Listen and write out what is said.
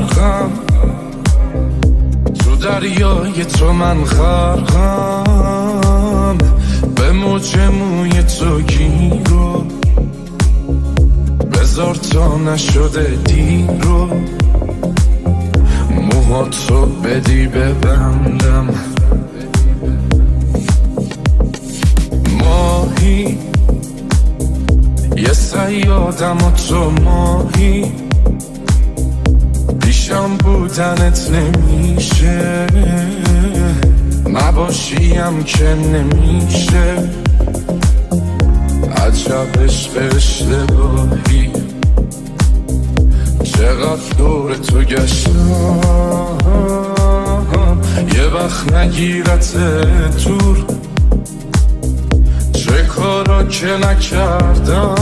غرقم، تو دریای تو من غرقم، به موج موی تو گیرو، بذار تا نشده دیرو، موهاتو بدی ببندم. ماهی یه صیادم و تو ماهی، پیشم بودنت نمیشه، نباشیم که نمیشه. عجب عشق اشتباهی، چقدر دور تو گشتم، یه وقت نگیرت دور، چه کارا که نکردم.